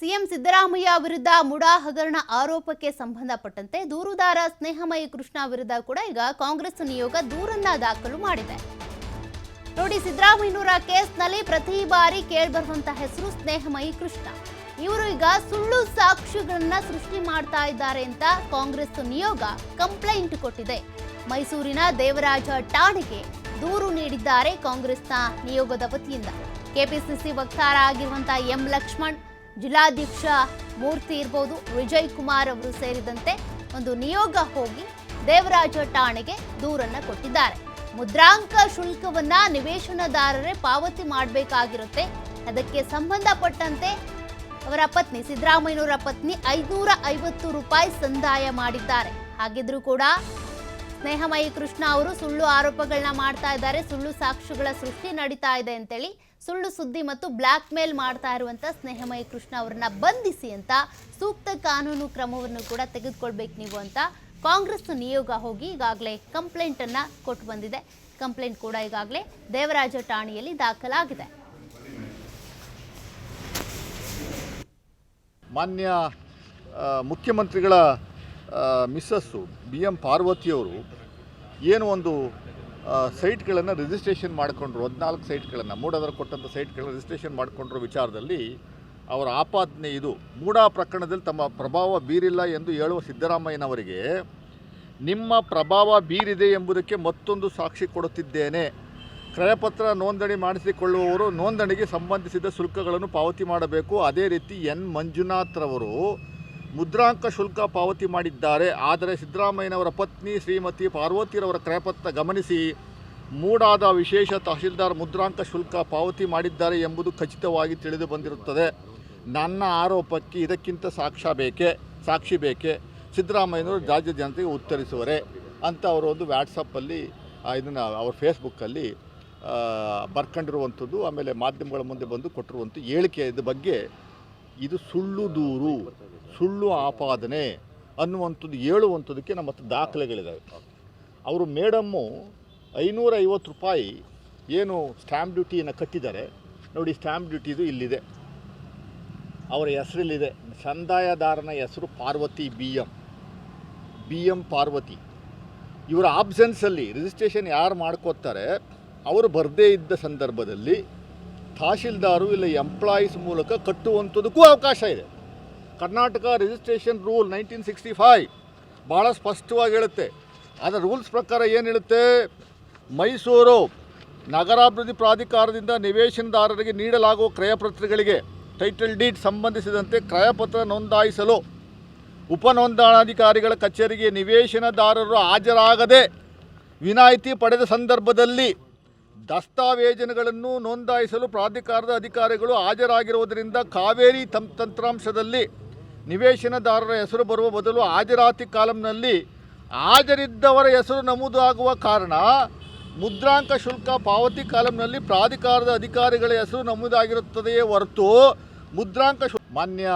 CM Siddaramaiah ವಿರುದ್ಧ ಮುಡಾ ಹಗರಣ ಆರೋಪಕ್ಕೆ ಸಂಬಂಧಪಟ್ಟಂತೆ ದೂರುದಾರ ಸ್ನೇಹಮಯಿ ಕೃಷ್ಣ ವಿರುದ್ಧ ಕೂಡ ಈಗ ಕಾಂಗ್ರೆಸ್ ನಿಯೋಗ ದೂರನ್ನ ದಾಖಲು ಮಾಡಿದೆ. ನೋಡಿ, ಸಿದ್ದರಾಮಯ್ಯನವರ ಕೇಸ್ನಲ್ಲಿ ಪ್ರತಿ ಬಾರಿ ಕೇಳಿಬರುವಂತಹ ಹೆಸರು ಸ್ನೇಹಮಯಿ ಕೃಷ್ಣ. ಇವರು ಈಗ ಸುಳ್ಳು ಸಾಕ್ಷ್ಯಗಳನ್ನ ಸೃಷ್ಟಿ ಮಾಡ್ತಾ ಇದ್ದಾರೆ ಅಂತ ಕಾಂಗ್ರೆಸ್ ನಿಯೋಗ ಕಂಪ್ಲೇಂಟ್ ಕೊಟ್ಟಿದೆ. ಮೈಸೂರಿನ ದೇವರಾಜ ಠಾಣೆಗೆ ದೂರು ನೀಡಿದ್ದಾರೆ ಕಾಂಗ್ರೆಸ್ನ ನಿಯೋಗದ ವತಿಯಿಂದ. ಕೆಪಿಸಿಸಿ ವಕ್ತಾರ ಆಗಿರುವಂತಹ ಎಂ ಲಕ್ಷ್ಮಣ್, ಜಿಲ್ಲಾಧ್ಯಕ್ಷ ಮೂರ್ತಿ ಇರಬಹುದು, ವಿಜಯ್ ಕುಮಾರ್ ಅವರು ಸೇರಿದಂತೆ ಒಂದು ನಿಯೋಗ ಹೋಗಿ ದೇವರಾಜ ಠಾಣೆಗೆ ದೂರನ್ನ ಕೊಟ್ಟಿದ್ದಾರೆ. ಮುದ್ರಾಂಕ ಶುಲ್ಕವನ್ನ ನಿವೇಶನದಾರರೇ ಪಾವತಿ ಮಾಡಬೇಕಾಗಿರುತ್ತೆ. ಅದಕ್ಕೆ ಸಂಬಂಧಪಟ್ಟಂತೆ ಅವರ ಪತ್ನಿ ಸಿದ್ದರಾಮಯ್ಯನವರ ಪತ್ನಿ 550 ರೂಪಾಯಿ ಸಂದಾಯ ಮಾಡಿದ್ದಾರೆ. ಹಾಗಿದ್ರೂ ಕೂಡ ಸ್ನೇಹಮಯಿ ಕೃಷ್ಣ ಅವರು ಸುಳ್ಳು ಆರೋಪಗಳನ್ನ ಮಾಡ್ತಾ ಇದ್ದಾರೆ, ಸುಳ್ಳು ಸಾಕ್ಷ್ಯಗಳ ಸೃಷ್ಟಿ ನಡೀತಾ ಇದೆ ಅಂತೇಳಿ ಸುಳ್ಳು ಸುದ್ದಿ ಮತ್ತು ಬ್ಲ್ಯಾಕ್ ಮೇಲ್ ಮಾಡ್ತಾ ಇರುವಂತ ಸ್ನೇಹಮಯಿ ಕೃಷ್ಣ ಅವರನ್ನ ಬಂಧಿಸಿ ಅಂತ ಸೂಕ್ತ ಕಾನೂನು ಕ್ರಮವನ್ನು ಕೂಡ ತೆಗೆದುಕೊಳ್ಬೇಕು ನೀವು ಅಂತ ಕಾಂಗ್ರೆಸ್ ನಿಯೋಗ ಹೋಗಿ ಈಗಾಗಲೇ ಕಂಪ್ಲೇಂಟ್ ಅನ್ನ ಕೊಟ್ಟು ಬಂದಿದೆ. ಕಂಪ್ಲೇಂಟ್ ಕೂಡ ಈಗಾಗಲೇ ದೇವರಾಜ ಠಾಣೆಯಲ್ಲಿ ದಾಖಲಾಗಿದೆ. ಮಾನ್ಯ ಮುಖ್ಯಮಂತ್ರಿಗಳ ಮಿಸ್ಸಸ್ಸು BM ಪಾರ್ವತಿಯವರು ಏನು ಒಂದು ಸೈಟ್ಗಳನ್ನು ರಿಜಿಸ್ಟ್ರೇಷನ್ ಮಾಡಿಕೊಂಡ್ರು, 14 ಸೈಟ್ಗಳನ್ನು ಮೂಡಾದವರು ಕೊಟ್ಟಂಥ ಸೈಟ್ಗಳನ್ನು ರಿಜಿಸ್ಟ್ರೇಷನ್ ಮಾಡಿಕೊಂಡ್ರ ವಿಚಾರದಲ್ಲಿ ಅವರ ಆಪಾದನೆ ಇದು. ಮೂಡಾ ಪ್ರಕರಣದಲ್ಲಿ ತಮ್ಮ ಪ್ರಭಾವ ಬೀರಿಲ್ಲ ಎಂದು ಹೇಳುವ ಸಿದ್ದರಾಮಯ್ಯನವರಿಗೆ ನಿಮ್ಮ ಪ್ರಭಾವ ಬೀರಿದೆ ಎಂಬುದಕ್ಕೆ ಮತ್ತೊಂದು ಸಾಕ್ಷಿ ಕೊಡುತ್ತಿದ್ದೇನೆ. ಕ್ರಯಪತ್ರ ನೋಂದಣಿ ಮಾಡಿಸಿಕೊಳ್ಳುವವರು ನೋಂದಣಿಗೆ ಸಂಬಂಧಿಸಿದ ಶುಲ್ಕಗಳನ್ನು ಪಾವತಿ ಮಾಡಬೇಕು. ಅದೇ ರೀತಿ ಎನ್ ಮಂಜುನಾಥ್ರವರು ಮುದ್ರಾಂಕ ಶುಲ್ಕ ಪಾವತಿ ಮಾಡಿದ್ದಾರೆ. ಆದರೆ ಸಿದ್ದರಾಮಯ್ಯನವರ ಪತ್ನಿ ಶ್ರೀಮತಿ ಪಾರ್ವತಿರವರ ಕ್ರಯಪತ್ರ ಗಮನಿಸಿ ಮೂಡಾದ ವಿಶೇಷ ತಹಶೀಲ್ದಾರ್ ಮುದ್ರಾಂಕ ಶುಲ್ಕ ಪಾವತಿ ಮಾಡಿದ್ದಾರೆ ಎಂಬುದು ಖಚಿತವಾಗಿ ತಿಳಿದು ಬಂದಿರುತ್ತದೆ. ನನ್ನ ಆರೋಪಕ್ಕೆ ಇದಕ್ಕಿಂತ ಸಾಕ್ಷಿ ಬೇಕೆ ಸಿದ್ದರಾಮಯ್ಯನವರು ರಾಜ್ಯ ಜನತೆಗೆ ಉತ್ತರಿಸುವರೆ ಅಂತ ಅವರು ಒಂದು ವ್ಯಾಟ್ಸಪ್ಪಲ್ಲಿ ಇದನ್ನು ಅವ್ರ ಫೇಸ್ಬುಕ್ಕಲ್ಲಿ ಬರ್ಕೊಂಡಿರುವಂಥದ್ದು, ಆಮೇಲೆ ಮಾಧ್ಯಮಗಳ ಮುಂದೆ ಬಂದು ಕೊಟ್ಟಿರುವಂಥ ಹೇಳಿಕೆ ಇದ್ರ ಬಗ್ಗೆ ಇದು ಸುಳ್ಳು ದೂರು, ಸುಳ್ಳು ಆಪಾದನೆ ಅನ್ನುವಂಥದ್ದು ಹೇಳುವಂಥದ್ದಕ್ಕೆ ನಮ್ಮ ಹತ್ರ ದಾಖಲೆಗಳಿದ್ದಾವೆ. ಅವರು ಮೇಡಮ್ಮು 550 ರೂಪಾಯಿ ಏನು ಸ್ಟ್ಯಾಂಪ್ ಡ್ಯೂಟಿಯನ್ನು ಕಟ್ಟಿದ್ದಾರೆ ನೋಡಿ. ಸ್ಟ್ಯಾಂಪ್ ಡ್ಯೂಟಿದು ಇಲ್ಲಿದೆ, ಅವರ ಹೆಸರಲ್ಲಿದೆ. ಸಂದಾಯದಾರನ ಹೆಸರು ಪಾರ್ವತಿ BM ಪಾರ್ವತಿ. ಇವರ ಆಬ್ಸೆನ್ಸಲ್ಲಿ ರಿಜಿಸ್ಟ್ರೇಷನ್ ಯಾರು ಮಾಡ್ಕೋತಾರೆ ಅವರು ಬರದೇ ಇದ್ದ ಸಂದರ್ಭದಲ್ಲಿ ತಹಶೀಲ್ದಾರು ಇಲ್ಲ ಎಂಪ್ಲಾಯೀಸ್ ಮೂಲಕ ಕಟ್ಟುವಂಥದ್ದಕ್ಕೂ ಅವಕಾಶ ಇದೆ. ಕರ್ನಾಟಕ ರಿಜಿಸ್ಟ್ರೇಷನ್ ರೂಲ್ 1965 ಭಾಳ ಸ್ಪಷ್ಟವಾಗಿ ಹೇಳುತ್ತೆ. ಅದರ ರೂಲ್ಸ್ ಪ್ರಕಾರ ಏನು ಹೇಳುತ್ತೆ, ಮೈಸೂರು ನಗರಾಭಿವೃದ್ಧಿ ಪ್ರಾಧಿಕಾರದಿಂದ ನಿವೇಶನದಾರರಿಗೆ ನೀಡಲಾಗುವ ಕ್ರಯಪತ್ರಗಳಿಗೆ ಟೈಟಲ್ ಡೀಡ್ ಸಂಬಂಧಿಸಿದಂತೆ ಕ್ರಯಪತ್ರ ನೋಂದಾಯಿಸಲು ಉಪನೋಂದಣಾಧಿಕಾರಿಗಳ ಕಚೇರಿಗೆ ನಿವೇಶನದಾರರು ಹಾಜರಾಗದೆ ವಿನಾಯಿತಿ ಪಡೆದ ಸಂದರ್ಭದಲ್ಲಿ ದಸ್ತಾವೇಜುಗಳನ್ನು ನೋಂದಾಯಿಸಲು ಪ್ರಾಧಿಕಾರದ ಅಧಿಕಾರಿಗಳು ಹಾಜರಾಗಿರುವುದರಿಂದ ಕಾವೇರಿ ತಂತ್ರಾಂಶದಲ್ಲಿ ನಿವೇಶನದಾರರ ಹೆಸರು ಬರುವ ಬದಲು ಹಾಜರಾತಿ ಕಾಲಂನಲ್ಲಿ ಹಾಜರಿದ್ದವರ ಹೆಸರು ನಮೂದಾಗುವ ಕಾರಣ ಮುದ್ರಾಂಕ ಶುಲ್ಕ ಪಾವತಿ ಕಾಲಂನಲ್ಲಿ ಪ್ರಾಧಿಕಾರದ ಅಧಿಕಾರಿಗಳ ಹೆಸರು ನಮೂದಾಗಿರುತ್ತದೆಯೇ ಹೊರತು ಮುದ್ರಾಂಕ ಮಾನ್ಯ